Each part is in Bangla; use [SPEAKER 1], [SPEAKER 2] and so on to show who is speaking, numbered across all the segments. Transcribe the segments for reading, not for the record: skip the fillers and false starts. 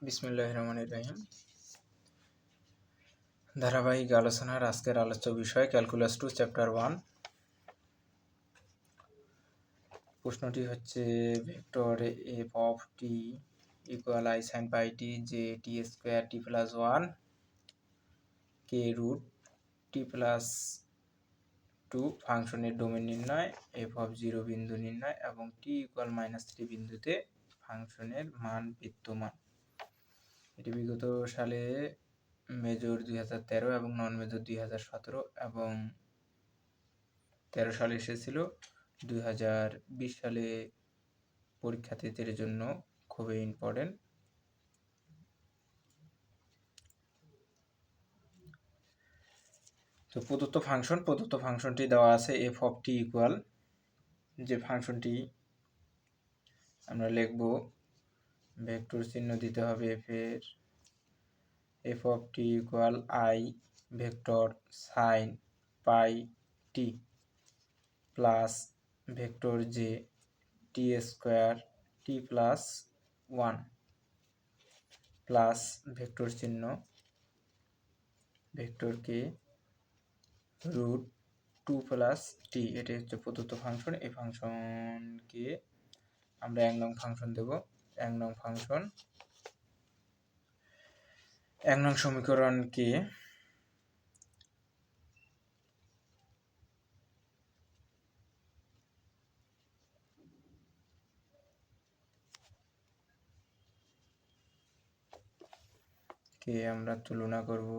[SPEAKER 1] বিসমিল্লাহির রহমানির রহিম। ধারাবাহিক আলোচনার আজকের আলোচ্য বিষয় ক্যালকুলাস 2 চ্যাপ্টার 1। প্রশ্নটি হচ্ছে vector F of T equal I sine pi T J T square T plus 1 কে রুট টি প্লাস 2 ফাংশনের ডোমেন নির্ণয়, এফ অফ 0 বিন্দু নির্ণয় এবং টি ইকুয়াল -3 বিন্দুতে ফাংশনের মান বিদ্যমান। এটি বিগত সালে মেজর 2013 এবং নন মেজর 2017 এবং 13 সালে এসেছিল। 2020 সালে পরীক্ষার্থীদের জন্য খুবই ইম্পর্টেন্ট। তো প্রদত্ত ফাংশনটি দেওয়া আছে এফ অফ টি ইকুয়াল, যে ফাংশনটি আমরা লিখব ভেক্টর চিহ্ন দিতে হবে F of T equal I vector sign pi T plus vector J T square T plus 1 plus vector চিহ্ন ভেক্টর কে রুট 2 প্লাস টি। এটি হচ্ছে প্রদত্ত ফাংশন। এই ফাংশনকে আমরা 1 নং ফাংশন দেব। 1 নং ফাংশন 1 নং সমীকরণকে আমরা তুলনা করব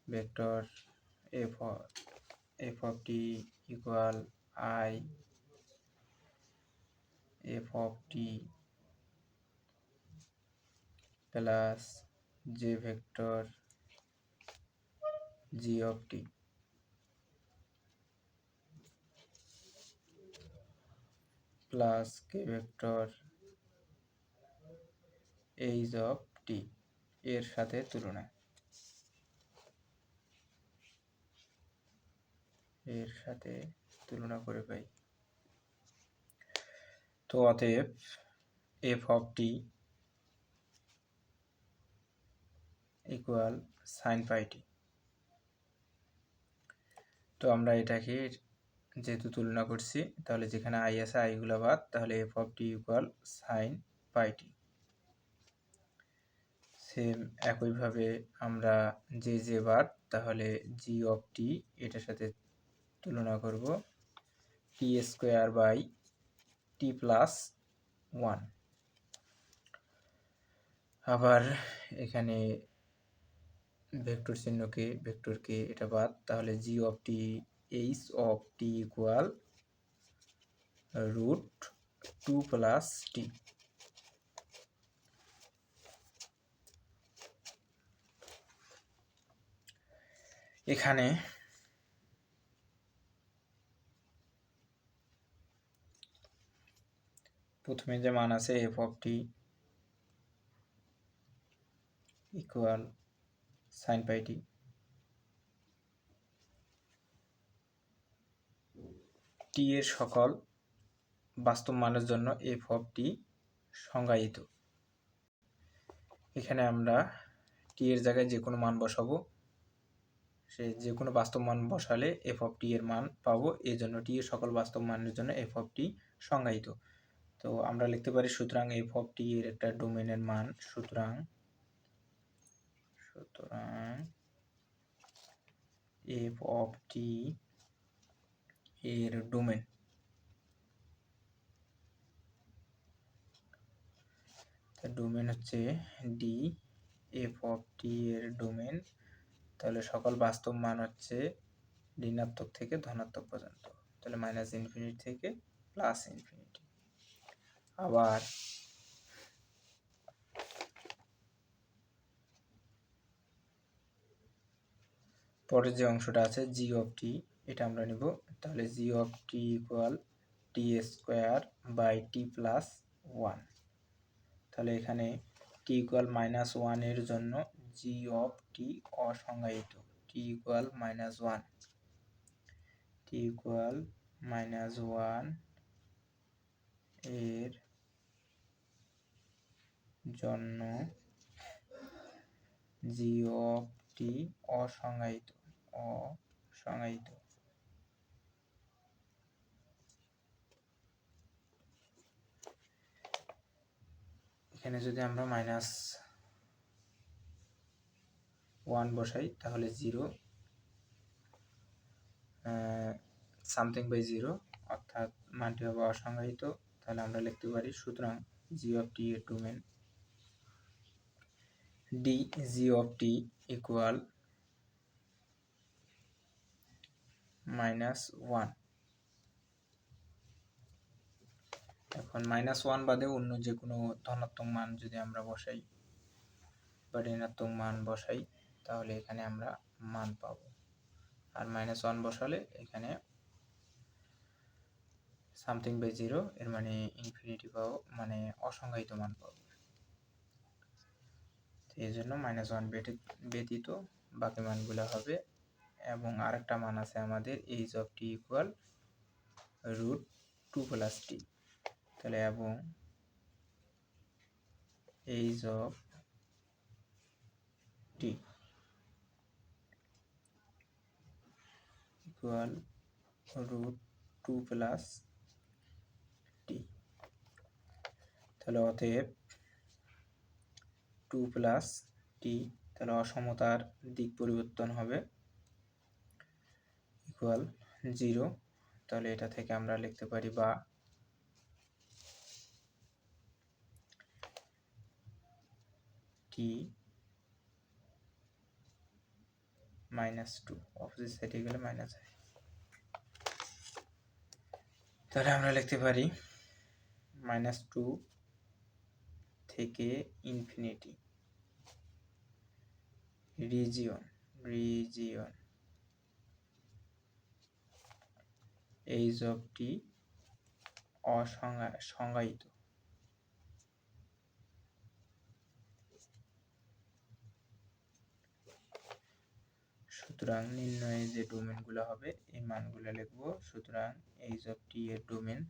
[SPEAKER 1] vector F of T equal I F of T plus J vector G of T plus K vector H of T এর সাথে তুলনা করে পাই। তো অতএব F of T equal sine pi T. তো আমরা এটাকে যেহেতু তুলনা করছি, তাহলে যেখানে আই আছে আইগুলো বাদ, তাহলে F of T equal sine pi T. Same একইভাবে আমরা যে বাদ, তাহলে জি অফ টি এটার সাথে তুলনা করব T square by T plus 1। আবার এখানে ভেক্টরকে এটা বাদ, তাহলে G of T H of T equal root 2 plus T. এখানে প্রথমে যে মান আছে F of T equal sine pi T, T এর সকল বাস্তব মানের জন্য এফ অফ টি সংজ্ঞায়িত। এখানে আমরা টি এর জায়গায় যে কোনো মান বসাবো, সে যে কোনো বাস্তব মান বসালে এফ অফ টি এর মান পাবো। এই জন্য টি এর সকল বাস্তব মানের জন্য এফ অফ টি সংজ্ঞায়িত। তো আমরা লিখতে পারি সুতরাং এফ অফ টি এর একটা ডোমেনের মান, সুতরাং এফ অফ টি এর ডোমেন হচ্ছে ডি। এফ অফ টি এর ডোমেন, তাহলে সকল বাস্তব মান হচ্ছে ঋণাত্মক থেকে ধনাত্মক পর্যন্ত, তাহলে মাইনাস ইনফিনিটি থেকে প্লাস ইনফিনিটি। আবার পরের যে অংশটা আছে জি অফ টি, এটা আমরা নিব। তাহলে G of T equal T square by T plus 1। তাহলে এখানে টি ইকুয়াল -1 এর জন্য জি অফ টি অসংজ্ঞায়িত। টি ইকুয়াল -1, টি ইকুয়াল -1 এর জন্য জি অফ টি অসংজ্ঞায়িত। এখানে যদি আমরা -1 বসাই তাহলে 0 সামথিং বাই 0 অর্থাৎ মানটি হবে অসংজ্ঞায়িত। তাহলে আমরা লিখতে পারি সুতরাং জি অফ টি এর domain D G of T equal -1। এখন -1 বাদে অন্য যে কোনো ধনাত্মক মান যদি আমরা বসাই বা ঋণাত্মক মান বসাই তাহলে এখানে আমরা মান পাব। আর -1 বসালে এখানে সামথিং বাই 0 এর মানে ইনফিনিটি পাবো, মানে অসংজ্ঞায়িত মান পাবো। এই জন্য -1 ব্যতীত বাকি মানগুলো হবে। এবং আরেকটা মান আছে আমাদের H of T equal √2 + t। তাহলে এবং H of T equal √2 + t। তাহলে অতএব 2 + t, তাহলে অসমতার দিক পরিবর্তন হবে ইকুয়াল 0। তাহলে এটা থেকে আমরা লিখতে পারি বা t -2 অপোজিট সাইডে গেলে মাইনাস হয়। তাহলে আমরা লিখতে পারি -2 থেকে infinity region H of T অসংজ্ঞায়িত। সুতরাং নির্ণয়ে যে ডোমেনগুলো হবে এই মানগুলো লিখব। সুতরাং এইচ অফ টি এর ডোমেন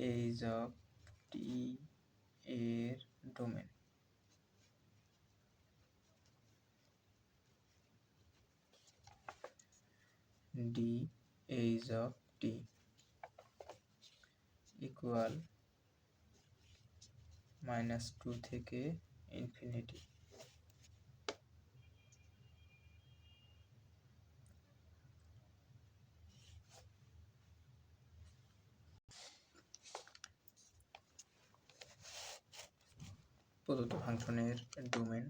[SPEAKER 1] এইচ অফ টি এর domain D H of T equal -2 থেকে ইনফিনিটি। প্রদত্ত ফাংশনের domain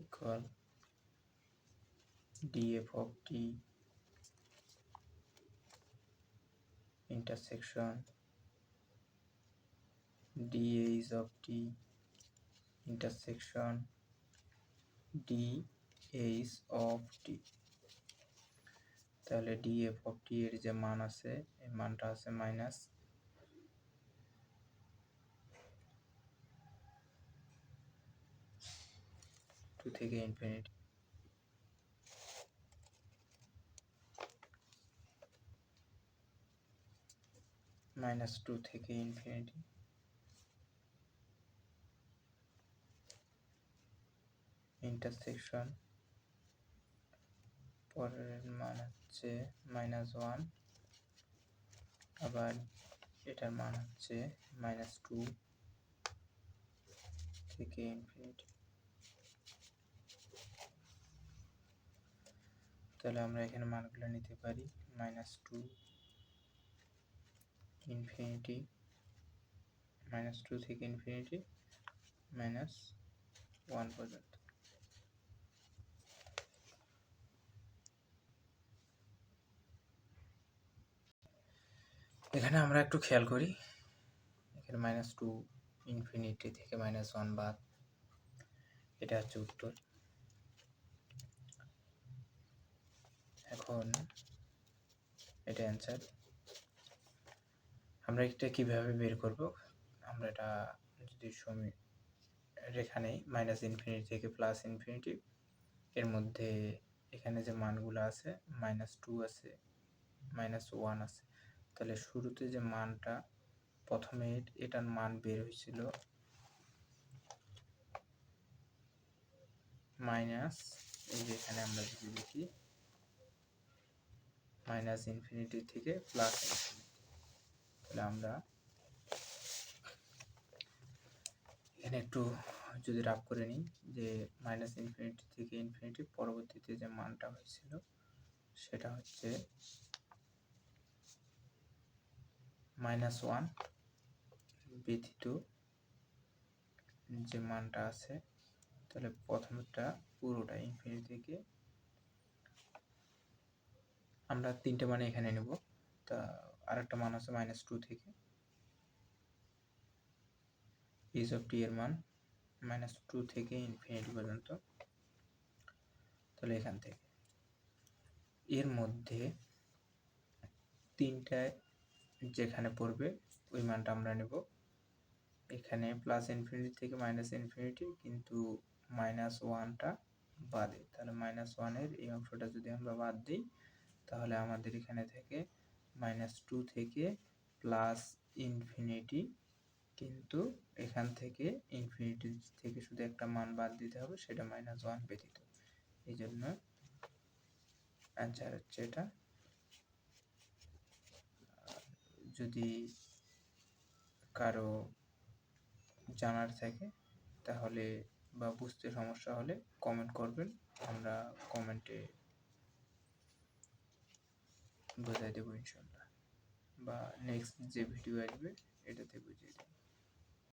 [SPEAKER 1] equal df of t intersection dh of t intersection dh of t। তাহলে df of t এর যে মান আছে এই মানটা আছে -2 থেকে ইনফিনিটি। -2 থেকে ইনফিনিটি ইন্টারসেকশন, পরের মান হচ্ছে -1, আবার এটার মান হচ্ছে -2 থেকে ইনফিনিটি। তাহলে আমরা এখানে মানগুলো নিতে পারি -2 ইনফিনিটি, -2 থেকে ইনফিনিটি, -1 পর্যন্ত। এখানে আমরা একটু খেয়াল করি, এখানে -2 ইনফিনিটি থেকে -1 বাদ, এটা হচ্ছে উত্তর। এখন এটা অ্যান্সার। আমরা এটা কিভাবে বের করব? আমরা এটা যদি রেখা নেই মাইনাস ইনফিনিটি থেকে প্লাস ইনফিনিটি, এর মধ্যে এখানে যে মানগুলো আছে -2 আছে, -1 আছে, তাহলে শুরুতে যে মানটা প্রথমে এটার মান বের হয়েছিল মাইনাস, এই যে এখানে আমরা যদি দেখি মাইনাস ইনফিনিটি থেকে প্লাস ইনফিনিটি, তাহলে আমরা এখানে একটু যদি রাফ করে নিই যে মাইনাস ইনফিনিটি থেকে ইনফিনিটি পরবর্তীতে যে মানটা হয়েছিল সেটা হচ্ছে -1 ব্যতীত যে মানটা আছে, তাহলে প্রথমটা পুরোটা ইনফিনিটি থেকে আমরা তিনটে মানে এখানে নেব। তা আরেকটা মান আছে -2 থেকে এইচ অফ টি এর মান -2 থেকে ইনফিনিটি পর্যন্ত, তাহলে এখান থেকে এর মধ্যে তিনটায় যেখানে পড়বে ওই মানটা আমরা নেব। এখানে প্লাস ইনফিনিটি থেকে মাইনাস ইনফিনিটি, কিন্তু -1টা বাদে, তাহলে -1 এই অংশটা যদি আমরা বাদ দিই তাহলে আমাদের এখানে থেকে -2 থেকে প্লাস ইনফিনিটি, কিন্তু এখান থেকে ইনফিনিটি থেকে শুধু একটা মান বাদ দিতে হবে, সেটা -1 ব্যতীত। এই জন্য অ্যান্সার হচ্ছে এটা। যদি কারো জানার থাকে তাহলে বা বুঝতে সমস্যা হলে কমেন্ট করবেন, আমরা কমেন্টে বোঝাই দেবো ইনশাল্লাহ, বা নেক্সট যে ভিডিও আসবে এটাতে বুঝিয়ে দেবো।